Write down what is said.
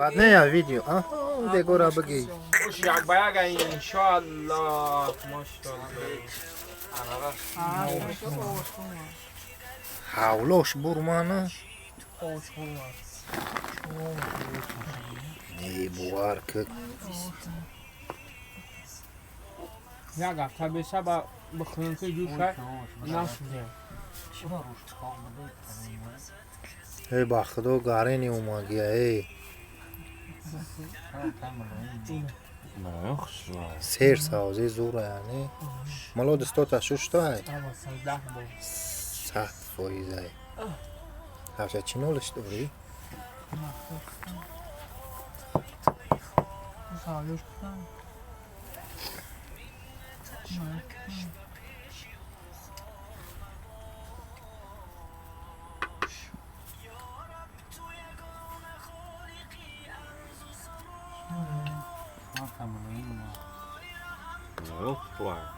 بعد نه یا ویدیو ده گورا بگی خوش یک بیاگ انشالله ماشاءالله حولوش برمانه ای بوار که یک هفته بشه با بخونم که جوشه نشده ای با خدا گاره نی اوما گیا ای سیر سازی زوره یعنی مالو دستو تشوش تو های سخت فایزه هفته چی نولش دوری؟ Não,